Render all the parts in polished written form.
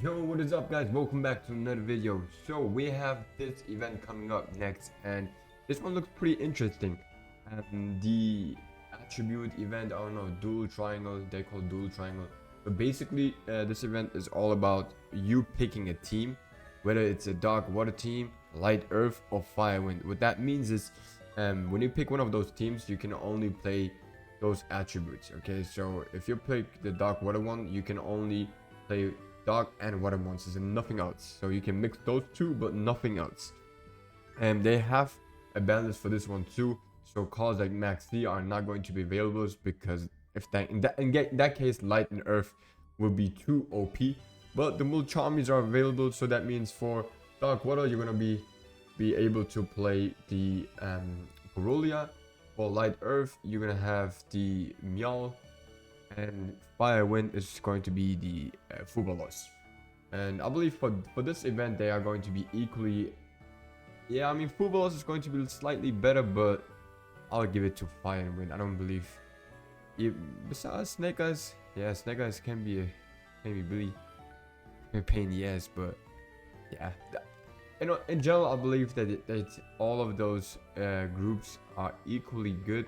Yo, what is up, guys? Welcome back to another video. So we have this event coming up next, and this one looks pretty interesting. The attribute event, I don't know, dual triangle, they call dual triangle. But basically, this event is all about you picking a team, whether it's a dark water team, light earth, or fire wind. What that means is, when you pick one of those teams, you can only play those attributes. Okay, so if you pick the dark water one, you can only play dark and water monsters and nothing else. So you can mix those two, but nothing else. And they have a balance for this one too. So cards like Max D are not going to be available because if that in that case, Light and Earth will be too OP. But the Mulcharmies are available, so that means for Dark Water you're gonna be able to play the Perulia. For Light Earth you're gonna have the Meow, and Fire Wind is going to be the Fubalos. And I believe for this event they are going to be equally. Yeah, I mean Fubalos is going to be slightly better, but I'll give it to Fire and Wind. I don't believe. Besides Snake Eyes, yeah, Snake Eyes can be really a pain in the ass, but yeah. In general, I believe that all of those groups are equally good.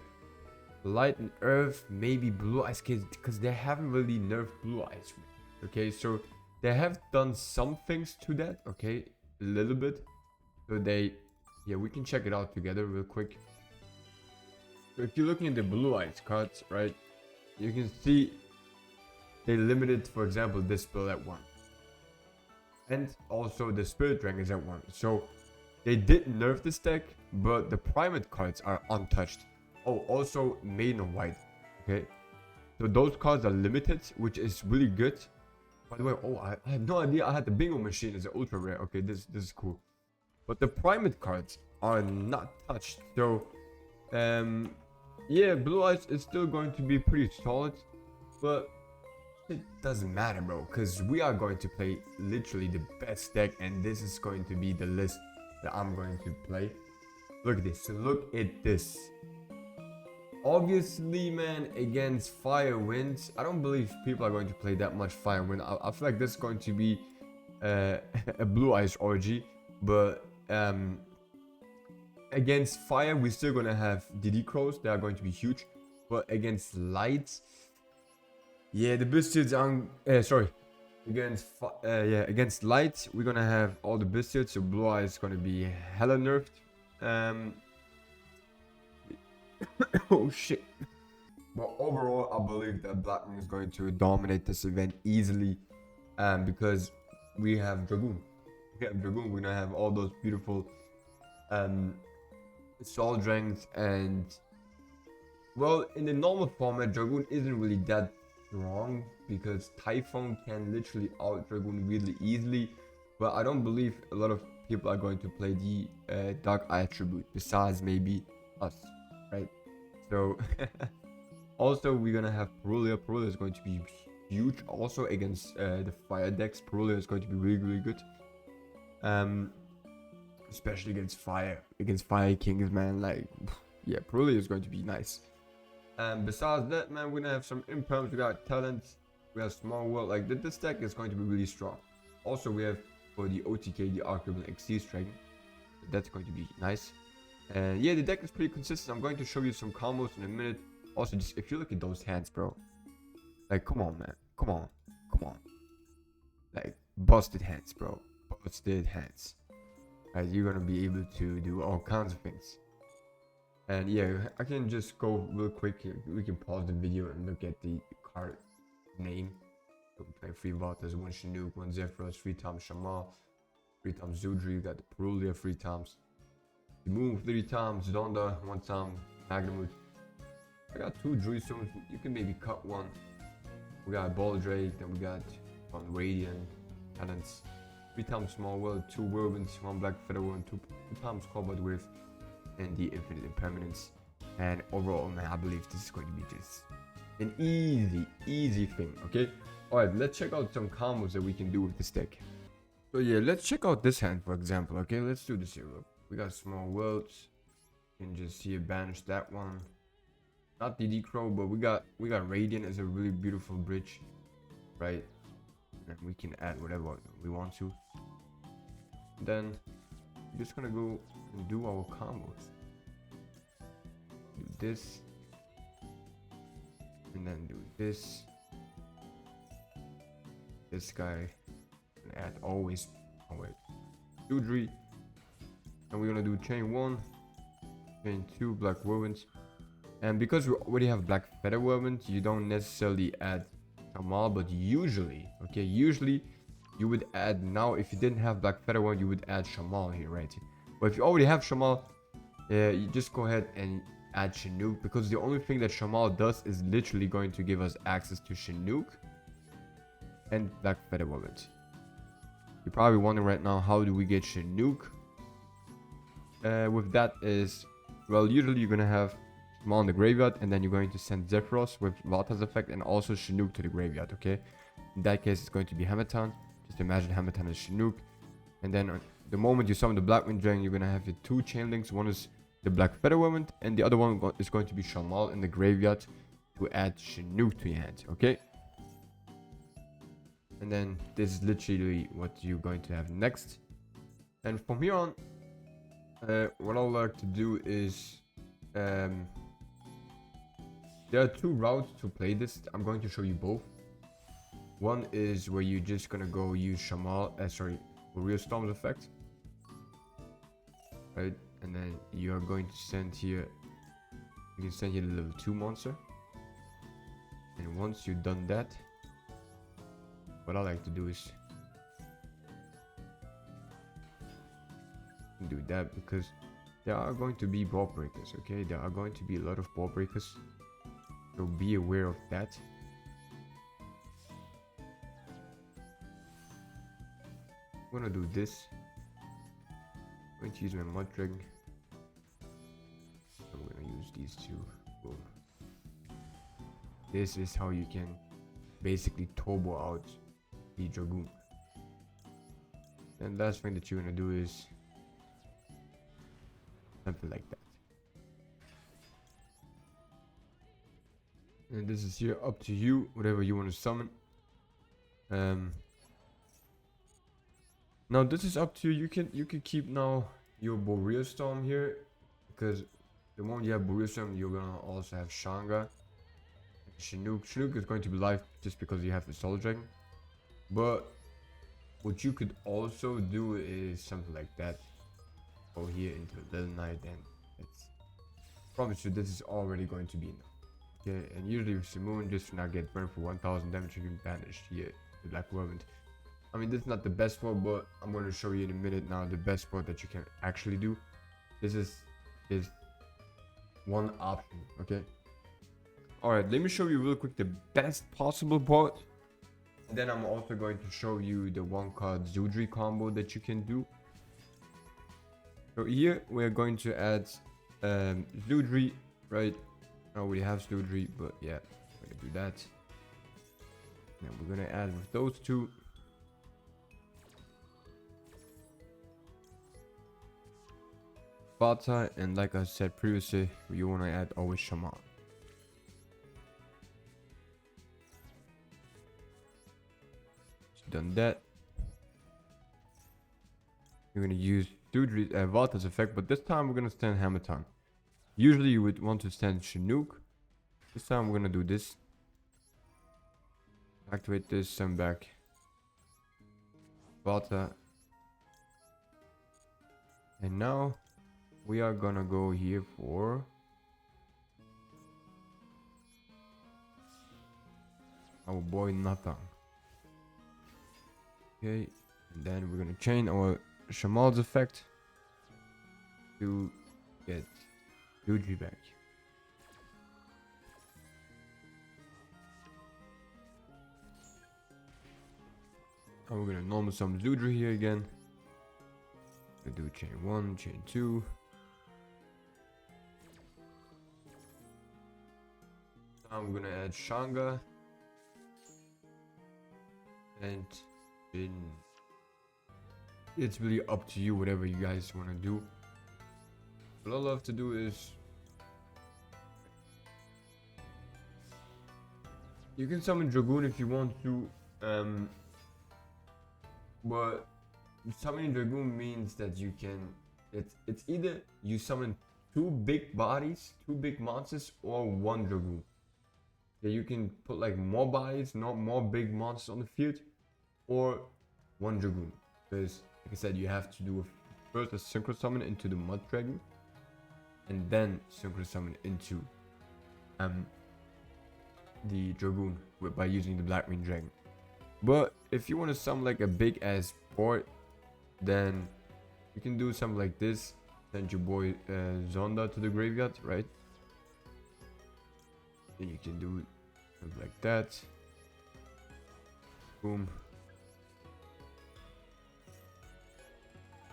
Light and Earth, maybe Blue Eyes, because they haven't really nerfed Blue Eyes. Okay, so they have done some things to that. Okay, a little bit. So yeah, we can check it out together real quick. So if you're looking at the Blue Eyes cards, right, you can see they limited, for example, this spell at 1. And also the Spirit Dragon is at 1. So they did nerf this deck, but the Primate cards are untouched. Oh, also Maiden of White. Okay, so those cards are limited, which is really good. By the way, oh, I had no idea I had the bingo machine as an ultra rare. Okay, this is cool. But the Primate cards are not touched. So yeah, Blue Eyes is still going to be pretty solid, but it doesn't matter, bro, because we are going to play literally the best deck, and this is going to be the list that I'm going to play. Look at this. Look at this. Obviously, man, against Fire Winds, I don't believe people are going to play that much Fire Wind. I feel like this is going to be a Blue Eyes orgy, but against Fire, we're still gonna have DD Crows. They are going to be huge, but against Light, yeah, the Biscuits are against Light, we're gonna have all the Biscuits. So Blue Eyes is gonna be hella nerfed. Oh shit. But overall, I believe that Blackwings is going to dominate this event easily, because we have Dragoon. We're gonna have all those beautiful Soul Dragons, and well, in the normal format, Dragoon isn't really that strong because Typhon can literally out Dragoon really easily. But I don't believe a lot of people are going to play the Dark attribute, besides maybe us, right? So also we're gonna have Perulia. Perulia is going to be huge. Also against the fire decks, Perulia is going to be really good. Especially against fire kings, man. Like, yeah, Perulia is going to be nice. And besides that, man, we're gonna have some imperms. We got talents. We have small world. Like this deck is going to be really strong. Also, we have for the OTK the Archibald Exceed Dragon. That's going to be nice. And yeah, the deck is pretty consistent. I'm going to show you some combos in a minute. Also, just if you look at those hands, bro, like, come on, man, come on, like, busted hands, bro, busted hands. Right, you're gonna be able to do all kinds of things. And yeah, I can just go real quick. We can pause the video and look at the card name. So we play 3 Vaulters, 1 Chinook, 1 Zephyros, 3 times Shamal, 3 times Zudri. You got the Perulia 3 times. The Moon 3 times, Donda 1 time, Magnamut. I got 2 Druidsons. You can maybe cut 1. We got Baldrake, then we got 1 Radiant, Talents. 3 times Small World, 2 Whirlwinds, 1 Black Feather World, 2 times Combat With, and the Infinite Impermanence. And overall, man, I believe this is going to be just an easy thing, okay? Alright, let's check out some combos that we can do with this deck. So yeah, let's check out this hand, for example, okay? Let's do this here, look. We got Small Worlds. You can just see it banish that one. Not DD Crow, but we got Radiant as a really beautiful bridge, right? and we can add whatever we want to. Then we're just gonna go and do our combos. Do this, and then do this. This guy, and add always, Sudri, and we're gonna do chain 1, chain 2, black wovens. And because we already have black feather wovens, you don't necessarily add Shamal, but usually, okay, usually you would add, now if you didn't have black feather one, you would add Shamal here, right? But if you already have Shamal, you just go ahead and add Chinook, because the only thing that Shamal does is literally going to give us access to Chinook and black feather wovens. You're probably wondering right now, how do we get Chinook? With that is, well, usually you're gonna have Shamal in the graveyard, and then you're going to send Zephyros with Valta's effect and also Chinook to the graveyard, okay? In that case, it's going to be Hamatan. Just imagine Hamatan as Chinook. And then the moment you summon the Blackwing Dragon, you're going to have your 2 chain links. One is the Black Feather Woman, and the other one is going to be Shamal in the graveyard to add Chinook to your hand, okay? And then this is literally what you're going to have next. And from here on, what I would like to do is... there are 2 routes to play this. I'm going to show you both. One is where you're just gonna go use Shamal, Real Storm's effect, right? And then you are going to send here. You can send here the level 2 monster. And once you've done that, what I like to do is do that, because there are going to be ball breakers. Okay, there are going to be a lot of ball breakers. So be aware of that. I'm gonna do this. I'm going to use my mud dragon. I'm gonna use these 2. Boom. This is how you can basically turbo out the Dragoon. And last thing that you're gonna do is something like that. And this is here up to you, whatever you want to summon. Now this is up to you. You can keep now your Boreal Storm here, because the moment you have Boreal Storm, you're gonna also have Shanga, Chinook. Chinook is going to be live just because you have the Soul Dragon. But what you could also do is something like that. Go here into the Little Knight, and it's promise you this is already going to be enough. Okay, and usually with Simoon, just to not get burned for 1000 damage, you can banish here the Black Woman. I mean, this is not the best spot, but I'm going to show you in a minute now the best spot that you can actually do. This is one option, okay? Alright, let me show you real quick the best possible part. And then I'm also going to show you the 1-card Zudri combo that you can do. So here we're going to add Zudri, right? I already have Zudri, but yeah, we're going to do that. Now we're going to add with those 2. Vata, and like I said previously, you want to add always Shaman. Done that. You're going to use Vata's effect, but this time we're going to stand Hamatan. Usually you would want to stand Chinook. This time we're going to do this. Activate this, send back Vata. And now we are gonna go here for our boy Nathan. Okay, and then we're gonna chain our Shamal's effect to get Luigi back. And we're gonna normal summon Zudri here again. We'll do chain 1, chain 2. I'm gonna add Shanga and Jin. It's really up to you, whatever you guys want to do. What I love to do is you can summon Dragoon if you want to. But summoning Dragoon means that you can, it's either you summon two big bodies, two big monsters, or one Dragoon. Yeah, you can put like more bodies, not more big monsters on the field, or one Dragoon. Because like I said, you have to do first a synchro summon into the Mud Dragon, and then synchro summon into the Dragoon by using the Blackwing Dragon. But if you want to summon like a big ass board, then you can do something like this. Send your boy Zonda to the graveyard, right? Then you can do something like that. Boom.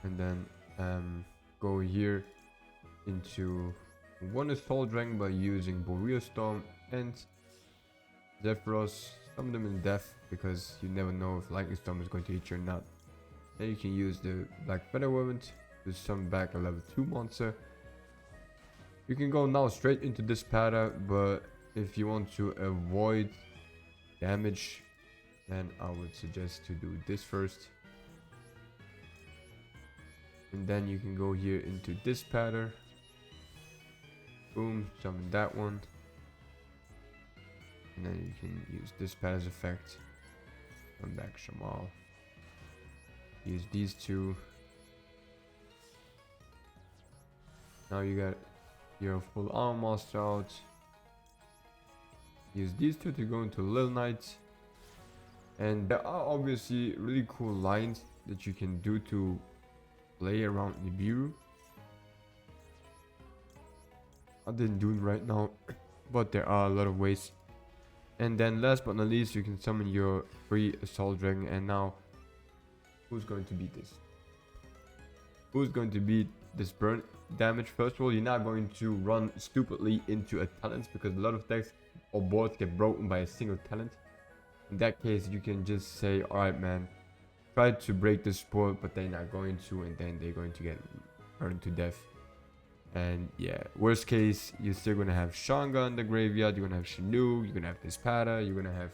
And then go here into one Assault Dragon by using Boreal Storm and Zephyros. Summon them in death because you never know if Lightning Storm is going to hit you or not. Then you can use the Black Feather Weapon to summon back a level 2 monster. You can go now straight into this pattern, but if you want to avoid damage, then I would suggest to do this first. And then you can go here into this pattern. Boom, summon that one. And then you can use this pattern as effect. Come back Shamal. Use these two. Now you got your full armor monster out. Use these two to go into Lil Knight. And there are obviously really cool lines that you can do to play around Nibiru. I didn't do it right now, but there are a lot of ways. And then last but not least, you can summon your free Assault Dragon. And now, who's going to beat this? Who's going to beat this burn damage? First of all, you're not going to run stupidly into a talent, because a lot of decks or boards get broken by a single talent. In that case, you can just say, alright man, try to break this board, but they're not going to, and then they're going to get burned to death. And yeah, worst case, you're still gonna have Shanga in the graveyard, you're gonna have Shanu, you're gonna have Dispada, you're gonna have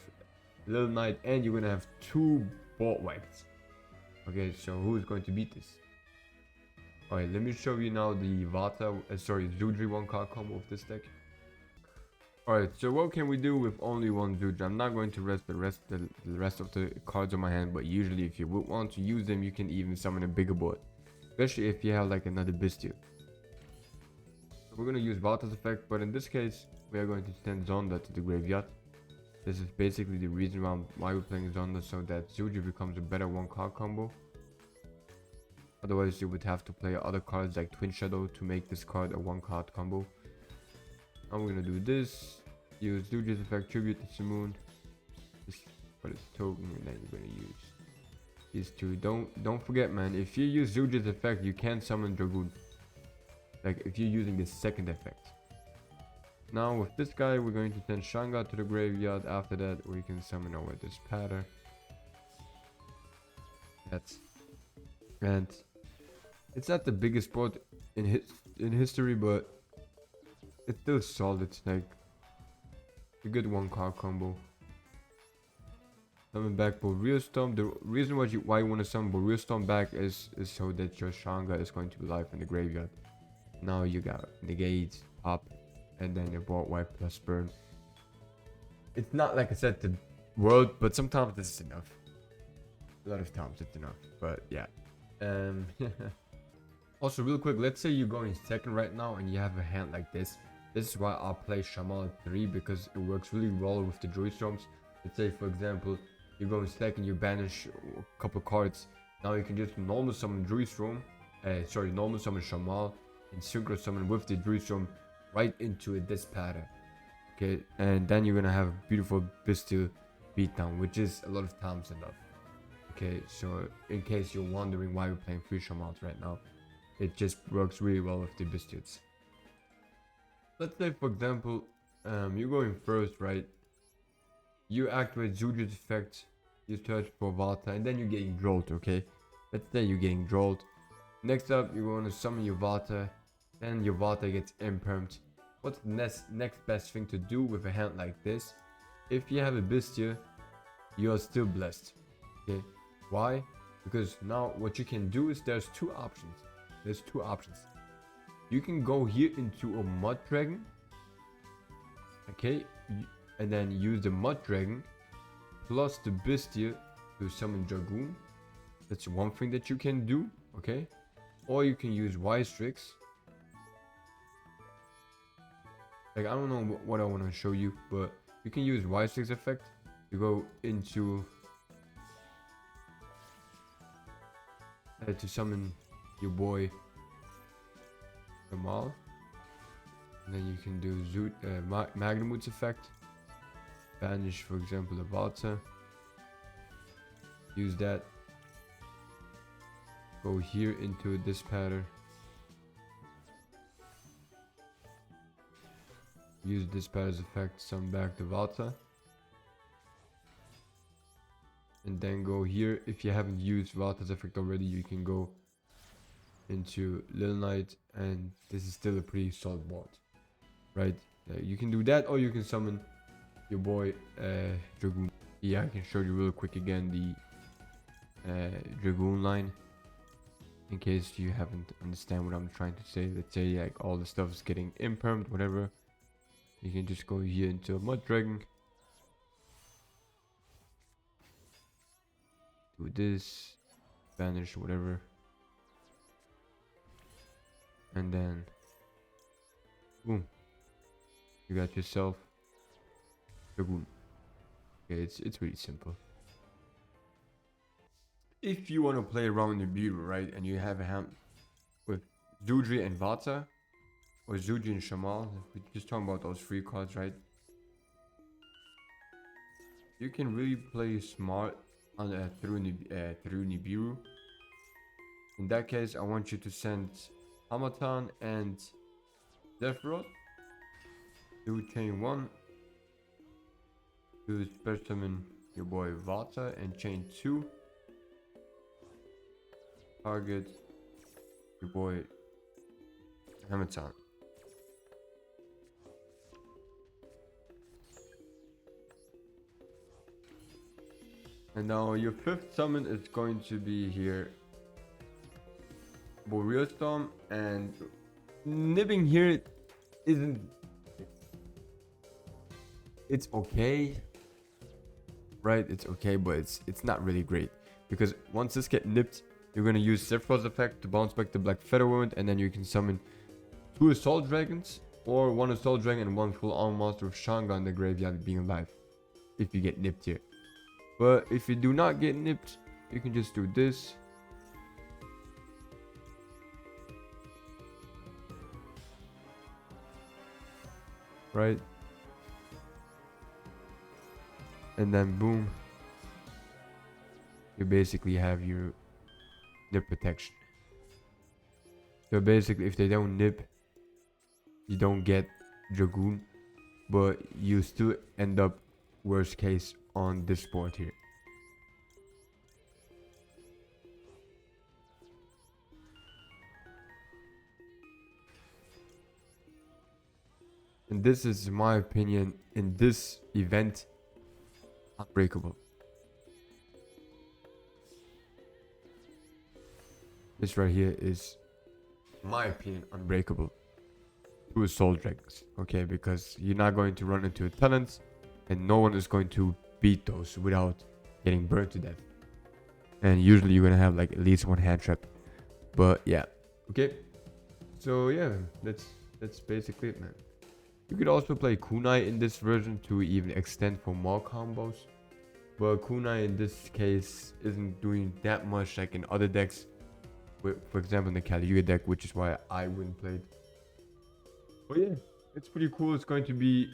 Little Knight, and you're gonna have two board wipes. Okay, so who's going to beat this? Alright, let me show you now the Zudri one card combo of this deck. Alright, so what can we do with only one Zudri? I'm not going to rest the rest of the cards on my hand, but usually if you would want to use them, you can even summon a bigger board. Especially if you have like another Bestial. We're going to use Valta's effect, but in this case, we are going to send Zonda to the graveyard. This is basically the reason why we're playing Zonda, so that Zudri becomes a better one card combo. Otherwise, you would have to play other cards like Twin Shadow to make this card a one card combo. Now we're going to do this. Use Zudri's effect, Tribute to Simoon. Just for this token, and then you're going to use these two. Don't forget, man, if you use Zudri's effect, you can summon Dragoon. Like if you're using the second effect. Now with this guy, we're going to send Shanga to the graveyard. After that, we can summon over this pattern. And it's not the biggest board in history, but it's still solid. Like a good one card combo. Summon back Boreal Storm. The reason why you want to summon Boreal Storm back is so that your Shanga is going to be live in the graveyard. Now you got negate, up, and then your board wipe plus burn. It's not like I said the world, but sometimes this is enough. A lot of times it's enough, but yeah. Also real quick, let's say you're going second right now and you have a hand like this. This is why I'll play Shaman 3, because it works really well with the Druid Storms. Let's say for example, you're going second, you banish a couple cards. Now you can just normal summon Druid Storm, normal summon Shaman, and synchro summon with the Druid Storm right into this pattern. Okay, and then you're gonna have a beautiful Bestial beatdown, which is a lot of times enough. Okay, so in case you're wondering why we're playing 3 Shamans right now, it just works really well with the Bestials. Let's say for example, you're going first, right? You activate Zudri's effect, you search for Valta, and then you're getting Drolled, okay? Let's say you're getting Drolled. Next up, you're going to summon your Valta, then your Valta gets impermed. What's the next best thing to do with a hand like this? If you have a Bestial, you are still blessed. Okay, why? Because now what you can do is there's two options. You can go here into a mud dragon. Okay, and then use the mud dragon plus the bestia to summon Dragoon. That's one thing that you can do. Okay, or you can use wise tricks. Like, I don't know what I want to show you, but you can use wise tricks effect to go into to summon your boy Jamal. And then you can do Magnumut's effect. Banish, for example, the Valta. Use that. Go here into this pattern. Use this pattern's effect, summon back the Valta. And then go here. If you haven't used Valta's effect already, you can go into Little Knight, and this is still a pretty solid board, right? You can do that, or you can summon your boy Dragoon. Yeah, I can show you real quick again the Dragoon line, in case you haven't understand what I'm trying to say. Let's say like all the stuff is getting impermed, whatever. You can just go here into a mud dragon. Do this, banish, whatever. And then boom, you got yourself Dragoon. Okay, it's really simple. If you want to play around the bureau, right, and you have a hand with Zudri and Vata, or Zudri and Shamal, we're just talking about those three cards, right? You can really play smart on through Nibiru. In that case, I want you to send Hamatan and Zephyros to chain 1, to special summon your boy Vata, and chain 2 target your boy Hamatan. And now your 5th summon is going to be here Boreal Storm, and nibbing here isn't, it's okay, right? It's okay, but it's not really great, because once this get nipped, you're gonna use Sephiroth's effect to bounce back the Black Feather Wound, and then you can summon 2 Assault Dragons, or 1 Assault Dragon and 1 full armor monster with Shanga in the graveyard being alive, if you get nipped here. But if you do not get nipped, you can just do this. Right? And then boom, you basically have your nip protection. So basically, if they don't nip, you don't get Dragoon, but you still end up worst case on this board here. And this is my opinion in this event, unbreakable. This right here is, in my opinion, unbreakable. 2 Assault Dragons, okay, because you're not going to run into a talent, and no one is going to beat those without getting burned to death. And usually you're gonna have like at least 1 hand trap. But yeah, okay. So yeah, that's basically it, man. You could also play Kunai in this version to even extend for more combos. But Kunai in this case isn't doing that much like in other decks. For example, in the Caliuga deck, which is why I wouldn't play it. But yeah, it's pretty cool. It's going to be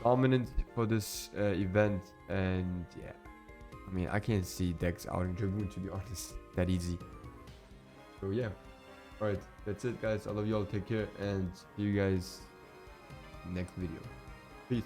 dominant for this event, and yeah, I mean, I can't see decks outing Dragoon, to be honest, that easy. So yeah, alright, that's it guys. I love y'all, take care, and see you guys next video. Peace.